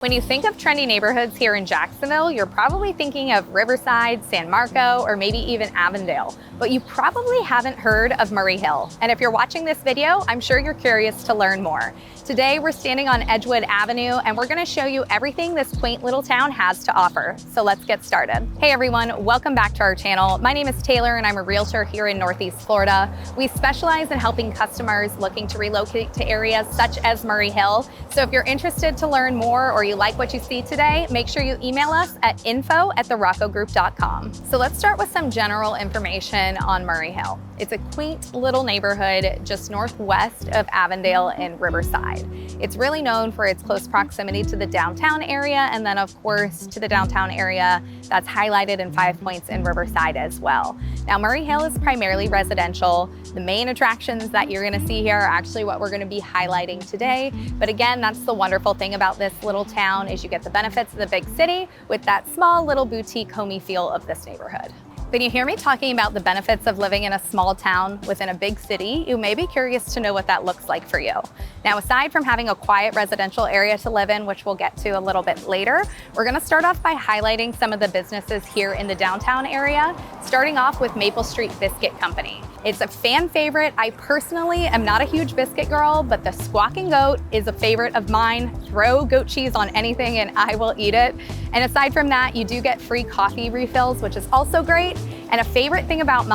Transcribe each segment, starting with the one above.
When you think of trendy neighborhoods here in Jacksonville, you're probably thinking of Riverside, San Marco, or maybe even Avondale, but you probably haven't heard of Murray Hill. And if you're watching this video, I'm sure you're curious to learn more. Today, we're standing on Edgewood Avenue, and we're gonna show you everything this quaint little town has to offer. So let's get started. Hey everyone, welcome back to our channel. My name is Taylor, and I'm a realtor here in Northeast Florida. We specialize in helping customers looking to relocate to areas such as Murray Hill. So if you're interested to learn more or you like what you see today, make sure you email us at info@theroccogroup.com. So let's start with some general information on Murray Hill. It's a quaint little neighborhood just northwest of Avondale and Riverside. It's really known for its close proximity to the downtown area, and then of course to the downtown area that's highlighted in 5 Points in Riverside as well. Now Murray Hill is primarily residential. The main attractions that you're gonna see here are actually what we're gonna be highlighting today. But again, that's the wonderful thing about this little town is you get the benefits of the big city with that small little boutique homey feel of this neighborhood. When you hear me talking about the benefits of living in a small town within a big city, you may be curious to know what that looks like for you. Now, aside from having a quiet residential area to live in, which we'll get to a little bit later, we're gonna start off by highlighting some of the businesses here in the downtown area, starting off with Maple Street Biscuit Company. It's a fan favorite. I personally am not a huge biscuit girl, but the Squawking Goat is a favorite of mine. Throw goat cheese on anything and I will eat it. And aside from that, you do get free coffee refills, which is also great. And a favorite thing about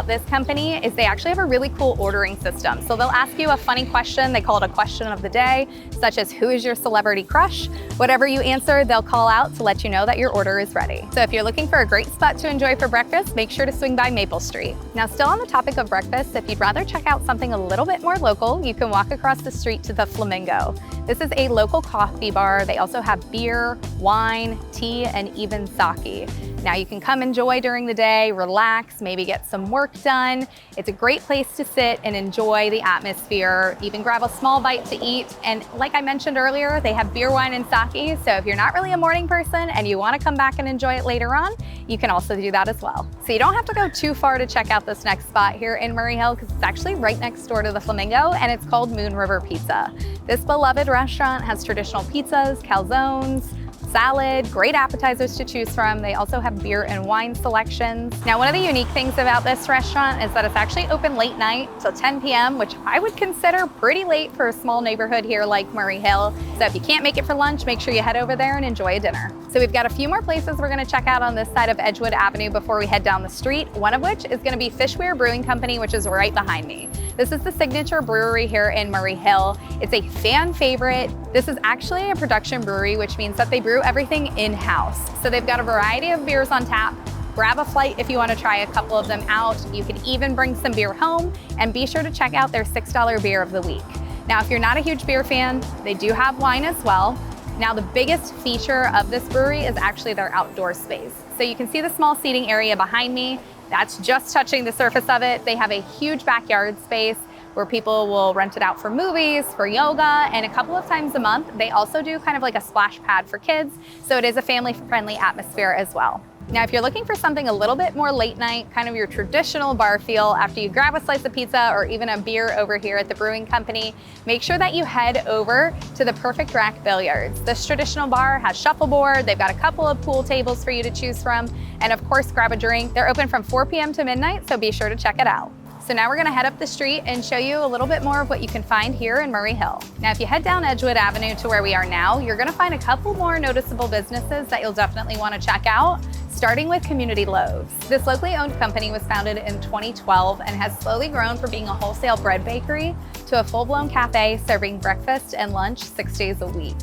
this company is they actually have a really cool ordering system. So they'll ask you a funny question, they call it a question of the day, such as who is your celebrity crush? Whatever you answer, they'll call out to let you know that your order is ready. So if you're looking for a great spot to enjoy for breakfast, make sure to swing by Maple Street. Now, still on the topic of breakfast, if you'd rather check out something a little bit more local, you can walk across the street to the Flamingo. This is a local coffee bar. They also have beer, wine, tea, and even sake. Now you can come enjoy during the day, relax, maybe get some work done. It's a great place to sit and enjoy the atmosphere, even grab a small bite to eat. And like I mentioned earlier, they have beer, wine, and sake. So if you're not really a morning person and you want to come back and enjoy it later on, you can also do that as well. So you don't have to go too far to check out this next spot here in Murray Hill because it's actually right next door to the Flamingo, and it's called Moon River Pizza. This beloved restaurant has traditional pizzas, calzones, salad, great appetizers to choose from. They also have beer and wine selections. Now, one of the unique things about this restaurant is that it's actually open late night till 10 p.m., which I would consider pretty late for a small neighborhood here like Murray Hill. So if you can't make it for lunch, make sure you head over there and enjoy a dinner. So we've got a few more places we're gonna check out on this side of Edgewood Avenue before we head down the street, one of which is gonna be Fishwear Brewing Company, which is right behind me. This is the signature brewery here in Murray Hill. It's a fan favorite. This is actually a production brewery, which means that they brew everything in-house. So they've got a variety of beers on tap. Grab a flight if you want to try a couple of them out. You can even bring some beer home, and be sure to check out their $6 beer of the week. Now, if you're not a huge beer fan, they do have wine as well. Now, the biggest feature of this brewery is actually their outdoor space. So you can see the small seating area behind me. That's just touching the surface of it. They have a huge backyard space where people will rent it out for movies, for yoga, and a couple of times a month, they also do kind of like a splash pad for kids. So it is a family-friendly atmosphere as well. Now, if you're looking for something a little bit more late night, kind of your traditional bar feel after you grab a slice of pizza or even a beer over here at the Brewing Company, make sure that you head over to the Perfect Rack Billiards. This traditional bar has shuffleboard. They've got a couple of pool tables for you to choose from. And of course, grab a drink. They're open from 4 p.m. to midnight, so be sure to check it out. So now we're gonna head up the street and show you a little bit more of what you can find here in Murray Hill. Now, if you head down Edgewood Avenue to where we are now, you're gonna find a couple more noticeable businesses that you'll definitely wanna check out, starting with Community Loaves. This locally owned company was founded in 2012 and has slowly grown from being a wholesale bread bakery to a full-blown cafe serving breakfast and lunch 6 days a week.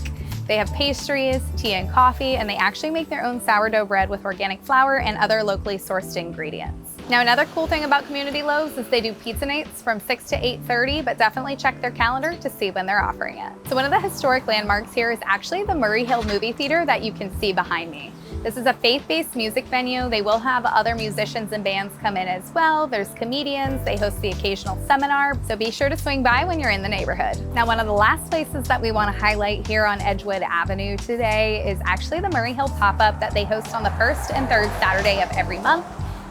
They have pastries, tea and coffee, and they actually make their own sourdough bread with organic flour and other locally sourced ingredients. Now, another cool thing about Community Loaves is they do pizza nights from 6 to 8:30, but definitely check their calendar to see when they're offering it. So one of the historic landmarks here is actually the Murray Hill Movie Theater that you can see behind me. This is a faith-based music venue. They will have other musicians and bands come in as well. There's comedians, they host the occasional seminar, so be sure to swing by when you're in the neighborhood. Now, one of the last places that we want to highlight here on Edgewood Avenue today is actually the Murray Hill pop-up that they host on the first and third Saturday of every month.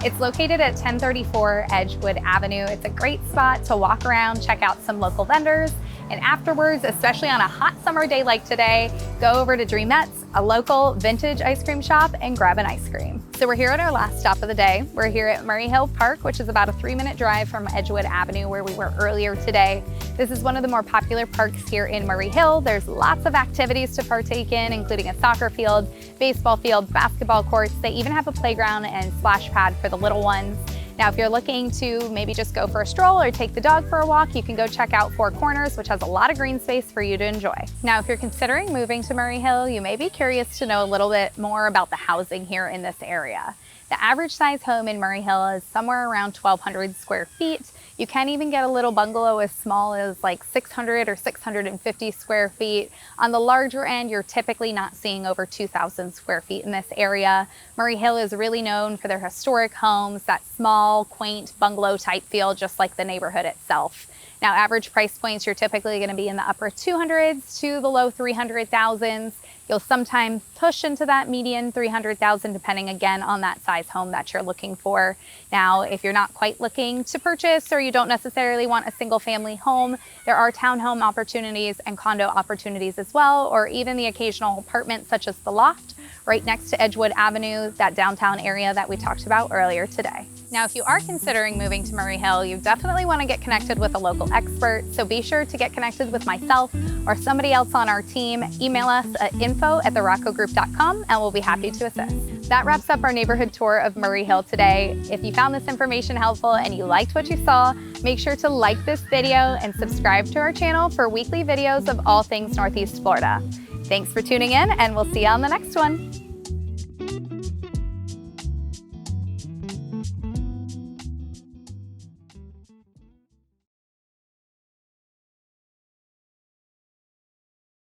It's located at 1034 Edgewood Avenue. It's a great spot to walk around, check out some local vendors, And afterwards, especially on a hot summer day like today, go over to Dreamette's, a local vintage ice cream shop, and grab an ice cream. So we're here at our last stop of the day. We're here at Murray Hill Park, which is about a 3-minute drive from Edgewood Avenue, where we were earlier today. This is one of the more popular parks here in Murray Hill. There's lots of activities to partake in, including a soccer field, baseball field, basketball courts. They even have a playground and splash pad for the little ones. Now, if you're looking to maybe just go for a stroll or take the dog for a walk, you can go check out Four Corners, which has a lot of green space for you to enjoy. Now, if you're considering moving to Murray Hill, you may be curious to know a little bit more about the housing here in this area. The average size home in Murray Hill is somewhere around 1,200 square feet. You can even get a little bungalow as small as like 600 or 650 square feet. On the larger end, you're typically not seeing over 2,000 square feet in this area. Murray Hill is really known for their historic homes, that small, quaint bungalow type feel, just like the neighborhood itself. Now, average price points, you're typically going to be in the upper 200s to the low 300,000s. You'll sometimes push into that median 300,000, depending again on that size home that you're looking for. Now, if you're not quite looking to purchase or you don't necessarily want a single family home, there are townhome opportunities and condo opportunities as well, or even the occasional apartment such as the Loft right next to Edgewood Avenue, that downtown area that we talked about earlier today. Now, if you are considering moving to Murray Hill, you definitely want to get connected with a local expert. So be sure to get connected with myself or somebody else on our team. Email us at info@theroccogroup.com and we'll be happy to assist. That wraps up our neighborhood tour of Murray Hill today. If you found this information helpful and you liked what you saw, make sure to like this video and subscribe to our channel for weekly videos of all things Northeast Florida. Thanks for tuning in, and we'll see you on the next one.